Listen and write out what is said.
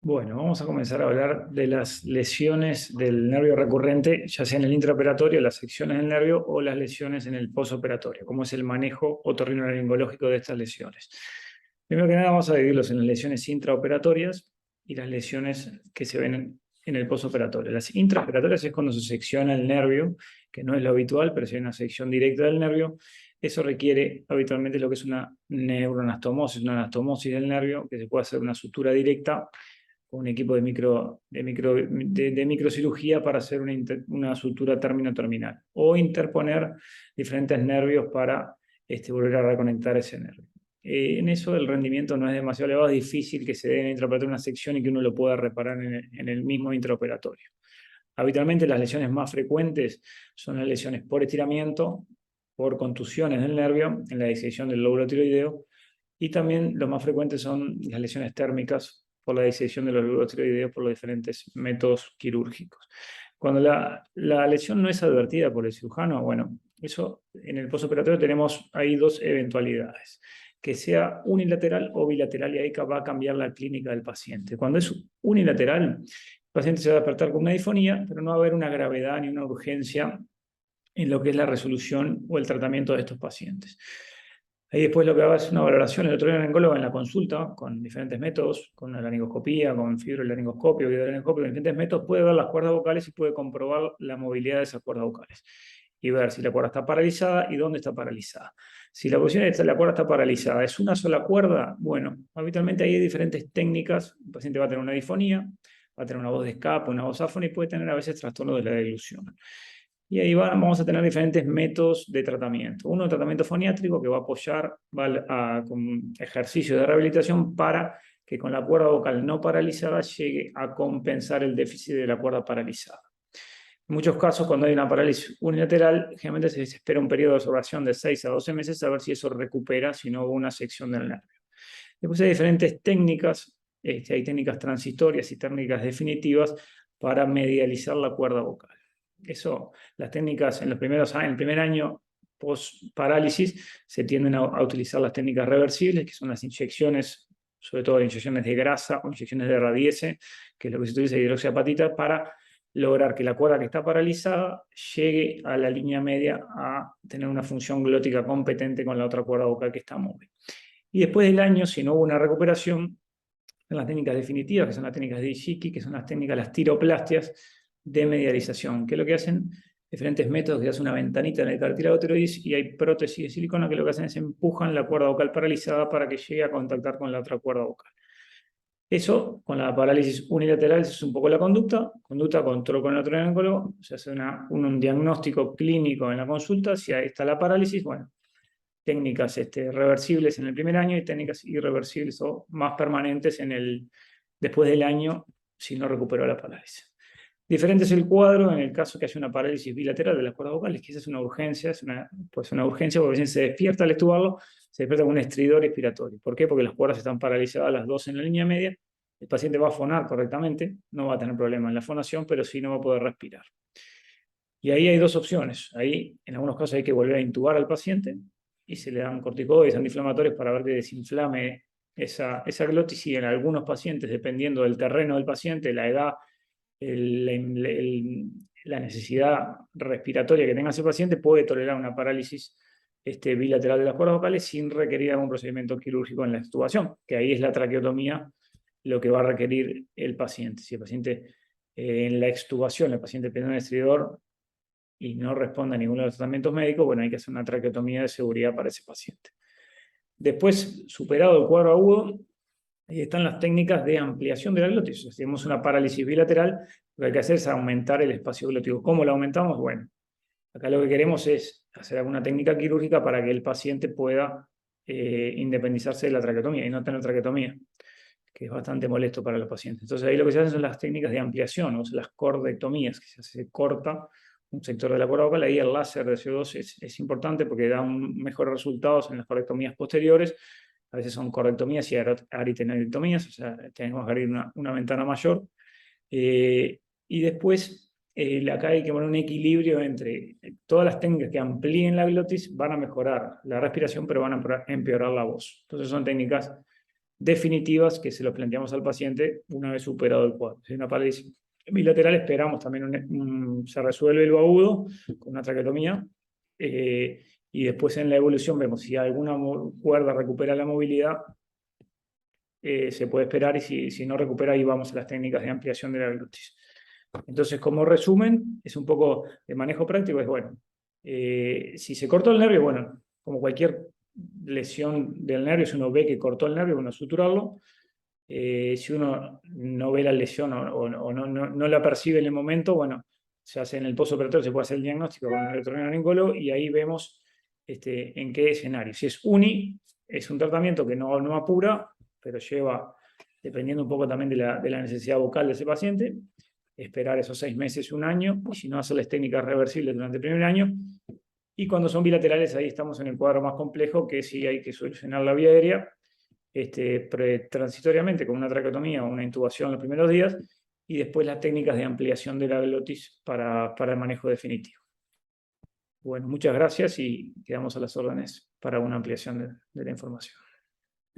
Bueno, vamos a comenzar a hablar de las lesiones del nervio recurrente, ya sea en el intraoperatorio, las secciones del nervio o las lesiones en el posoperatorio, cómo es el manejo otorrinolaringológico de estas lesiones. Primero que nada, vamos a dividirlos en las lesiones intraoperatorias y las lesiones que se ven en el posoperatorio. Las intraoperatorias es cuando se secciona el nervio, que no es lo habitual, pero si hay una sección directa del nervio, eso requiere habitualmente lo que es una neuroanastomosis, una anastomosis del nervio, que se puede hacer una sutura directa con un equipo de microcirugía para hacer una sutura término-terminal o interponer diferentes nervios para volver a reconectar ese nervio. En eso el rendimiento no es demasiado elevado, es difícil que se dé en el intraoperatorio una sección y que uno lo pueda reparar en el mismo intraoperatorio. Habitualmente las lesiones más frecuentes son las lesiones por estiramiento, por contusiones del nervio, en la disección del lóbulo tiroideo, y también lo más frecuentes son las lesiones térmicas por la disección de los lóbulos tiroideos por los diferentes métodos quirúrgicos. Cuando la lesión no es advertida por el cirujano, bueno, eso en el postoperatorio tenemos ahí dos eventualidades, que sea unilateral o bilateral, y ahí va a cambiar la clínica del paciente. Cuando es unilateral, el paciente se va a despertar con una disfonía, pero no va a haber una gravedad ni una urgencia en lo que es la resolución o el tratamiento de estos pacientes. Ahí después lo que haga es una valoración el otorrinolaringólogo en la consulta con diferentes métodos, con la laringoscopía, con fibrolaringoscopio, videolaringoscopio, con diferentes métodos, puede ver las cuerdas vocales y puede comprobar la movilidad de esas cuerdas vocales y ver si la cuerda está paralizada y dónde está paralizada. Si la posición de la cuerda está paralizada es una sola cuerda, bueno, habitualmente hay diferentes técnicas. El paciente va a tener una disfonía, va a tener una voz de escape, una voz áfona y puede tener a veces trastorno de la deglución. Y ahí vamos a tener diferentes métodos de tratamiento. Uno, tratamiento foniátrico, que va a apoyar con ejercicios de rehabilitación para que con la cuerda vocal no paralizada llegue a compensar el déficit de la cuerda paralizada. En muchos casos, cuando hay una parálisis unilateral, generalmente se espera un periodo de observación de 6 a 12 meses a ver si eso recupera, si no hubo una sección del nervio. Después hay diferentes técnicas, hay técnicas transitorias y técnicas definitivas para medializar la cuerda vocal. Eso, las técnicas en los primeros años, en el primer año post-parálisis, se tienden a utilizar las técnicas reversibles, que son las inyecciones, sobre todo inyecciones de grasa o inyecciones de radiese, que es lo que se utiliza de hidroxiapatita, para lograr que la cuerda que está paralizada llegue a la línea media a tener una función glótica competente con la otra cuerda vocal que está móvil. Y después del año, si no hubo una recuperación, en las técnicas definitivas, que son las técnicas de Ishiki, que son las técnicas, las tiroplastias de medialización, que es lo que hacen diferentes métodos, que hacen una ventanita en el cartílago tiroides y hay prótesis de silicona que lo que hacen es empujan la cuerda vocal paralizada para que llegue a contactar con la otra cuerda vocal. Eso, con la parálisis unilateral, es un poco la conducta control con el otorrinolaringólogo, se hace un diagnóstico clínico en la consulta, si ahí está la parálisis, bueno, técnicas reversibles en el primer año y técnicas irreversibles o más permanentes después del año si no recuperó la parálisis. Diferente es el cuadro en el caso que haya una parálisis bilateral de las cuerdas vocales, que esa es una urgencia, pues una urgencia porque recién se despierta al extubarlo, se despierta con un estridor expiratorio. ¿Por qué? Porque las cuerdas están paralizadas las dos en la línea media, el paciente va a fonar correctamente, no va a tener problema en la fonación, pero sí no va a poder respirar. Y ahí hay dos opciones. Ahí, en algunos casos, hay que volver a intubar al paciente y se le dan corticoides antiinflamatorios para ver que desinflame esa glotis. Y en algunos pacientes, dependiendo del terreno del paciente, la edad, la necesidad respiratoria que tenga ese paciente, puede tolerar una parálisis bilateral de las cuerdas vocales sin requerir algún procedimiento quirúrgico en la extubación, que ahí es la traqueotomía lo que va a requerir el paciente. Si el paciente en la extubación, el paciente pierde un estridor y no responde a ninguno de los tratamientos médicos, bueno, hay que hacer una traqueotomía de seguridad para ese paciente. Después, superado el cuadro agudo, ahí están las técnicas de ampliación de la glotis. Si tenemos una parálisis bilateral, lo que hay que hacer es aumentar el espacio glótico. ¿Cómo lo aumentamos? Bueno, acá lo que queremos es hacer alguna técnica quirúrgica para que el paciente pueda independizarse de la traqueotomía y no tener traqueotomía, que es bastante molesto para los pacientes. Entonces ahí lo que se hacen son las técnicas de ampliación, o sea, las cordectomías, que se corta un sector de la cuerda vocal. Ahí el láser de CO2 es importante porque da mejores resultados en las cordectomías posteriores. A veces son cordectomías y aritenoidectomías, o sea, tenemos que abrir una ventana mayor. Y después, acá hay que poner un equilibrio entre todas las técnicas que amplíen la glotis, van a mejorar la respiración, pero van a empeorar la voz. Entonces son técnicas definitivas que se los planteamos al paciente una vez superado el cuadro. Si hay una parálisis bilateral, esperamos también se resuelve lo agudo con una traqueotomía, y después en la evolución vemos si alguna cuerda recupera la movilidad, se puede esperar, y si no recupera, ahí vamos a las técnicas de ampliación de la glotis. Entonces, como resumen, es un poco de manejo práctico, es bueno, si se cortó el nervio, bueno, como cualquier lesión del nervio, si uno ve que cortó el nervio, bueno, suturarlo. Si uno no ve la lesión o no la percibe en el momento, bueno, se hace en el postoperatorio, se puede hacer el diagnóstico con el otorrinolaringólogo y ahí vemos en qué escenario. Si es uni, es un tratamiento que no apura, pero lleva, dependiendo un poco también de la necesidad vocal de ese paciente, esperar esos 6 meses, un año, y si no, hacerles técnicas reversibles durante el primer año. Y cuando son bilaterales, ahí estamos en el cuadro más complejo, que sí hay que solucionar la vía aérea, transitoriamente con una traqueotomía o una intubación los primeros días, y después las técnicas de ampliación de la glotis para el manejo definitivo. Bueno, muchas gracias y quedamos a las órdenes para una ampliación de la información.